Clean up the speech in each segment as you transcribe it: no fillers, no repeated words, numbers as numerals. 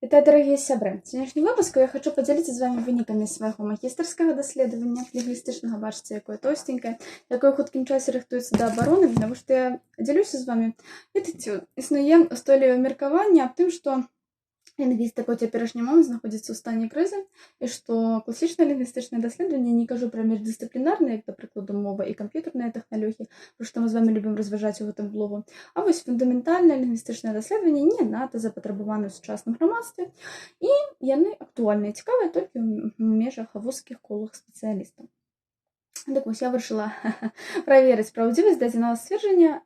Итак, дорогие сябры, сегодняшнім выпуску я хочу подзяліцца з вами вынікамі свайго магістарскага даследавання лінгвістычнага, бачыце, якое тосценькае, якое ў хуткім часе рыхтуецца да абароны, потому што я дзялюся з вами. Ведаеце, існуе устойлівае меркаванне аб тым, што лінгвістыка ў цяперашні момант знаходзіцца ў стане крызы, і што класічнае лінгвістычнае даследаванне, не кажу пра міждысцыплінарнае, як, да прыкладу, мова і камп'ютарныя тэхналогіі, пра што мы з вами любім разважаць у гэтым блогу, а вось фундаментальнае лінгвістычнае даследаванне не надта запатрабаваны ў сучасным грамадстве, і яны актуальныя, цікавыя толькі ў межах вузкіх колах спецыялістаў. Так вось, я вырашыла праверыць праўдзівасць дадзенага сцверджання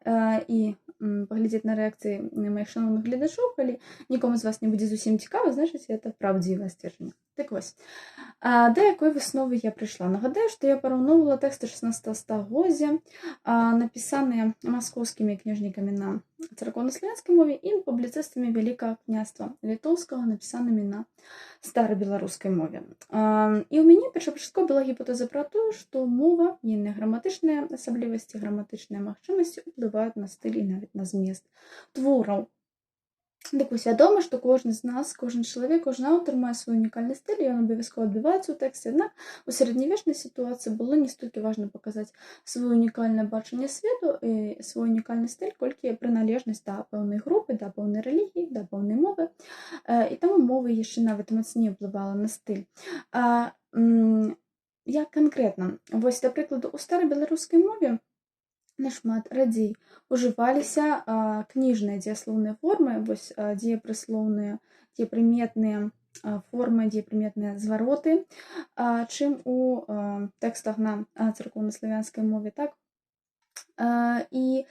і паглядзець на рэакцыі маіх шаноўных гледачоў. Калі нікому з вас не будзе зусім цікава, значыць, гэта правдзівае сцверджанне. Так вось, да якой высновы я прыйшла? Нагадаю, што я параўноўвала тэксты 16 стагоддзя, напісаныя маскоўскімі кніжнікамі на царкоўна-славянскай мове і публіцыстамі Вялікага княства літоўскага, напісанымі на старабеларускай мове. І ў мяне першапачаткова была гіпотэза пра тое, што мова, яе граматычныя асаблівасці, граматычныя магчымасці ўплываюць на стыль і нават на змест твораў. Так вось, вядома, што кожны з нас, кожны чалавек, кожны аўтар мае свой унікальны стыль, і ён абавязкова адбіваецца ў тэксце. Аднак у сярэднявечнай сітуацыі было не столькі важна паказаць сваё унікальнае бачанне свету і свой унікальны стыль, колькі прыналежнасць да пэўнай групы, да пэўнай рэлігіі, да пэўнай мовы. І таму мова яшчэ нават мацней ўплывала на стыль. Як канкрэтна? Вось, да прыкладу, у старабеларускай мове нашмат радзей ужываліся кніжныя дзеяслоўныя формы, вось дзеепрыслоўныя, дзеепрыметныя формы, дзеепрыметныя звароты, чым у тэкстах на царкоўна-славянскай мове, так? І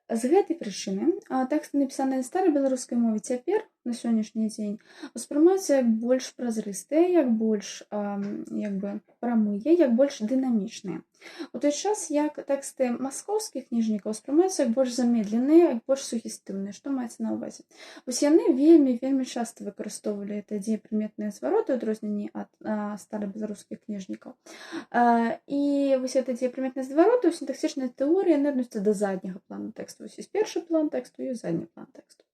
з гэтай прычыны тэксты, напісаныя на старабеларускай мове, цяпер, на сённяшні дзень, успрымаюцца як больш празрыстыя, як больш прамыя, як больш дынамічныя. У той час, як тэксты маскоўскіх кніжнікаў успрымаюцца як больш замедленыя, як больш сугестыўныя. Што маецца на ўвазе? Вось яны вельмі часта выкарыстоўвалі гэтыя дзеепрыметныя звароты, у адрозненні ад старабеларускіх кніжнікаў. І вось гэтыя дзеепрыметныя звароты ў сінтаксічнай тэорыі яны адносяцца да задняга плану тэксту. Вось ёсць першы план тэксту і задні план тэксту.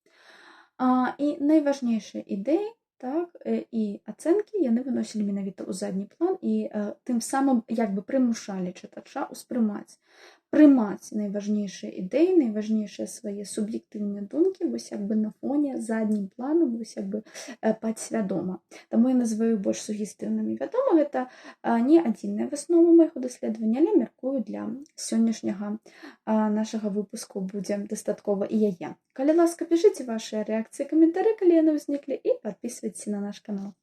І найважнейшыя ідэі, так, і ацэнкі яны выносілі менавіта ў задні план і тым самым прымушалі чытача прымаць найважнейшыя ідэі, найважнейшыя свае суб'ектыўныя думкі вось на фоне заднім планам, вось падсвядома. Таму я называю больш сугестыўнымі. Вядома, гэта не адзіная выснова майго даследавання, але мяркую, для сённяшняга нашага выпуску будзе дастаткова і яе. Калі ласка, пішыце вашыя рэакцыі, каментары, калі яны ўзніклі, і падпісвайцеся на наш канал.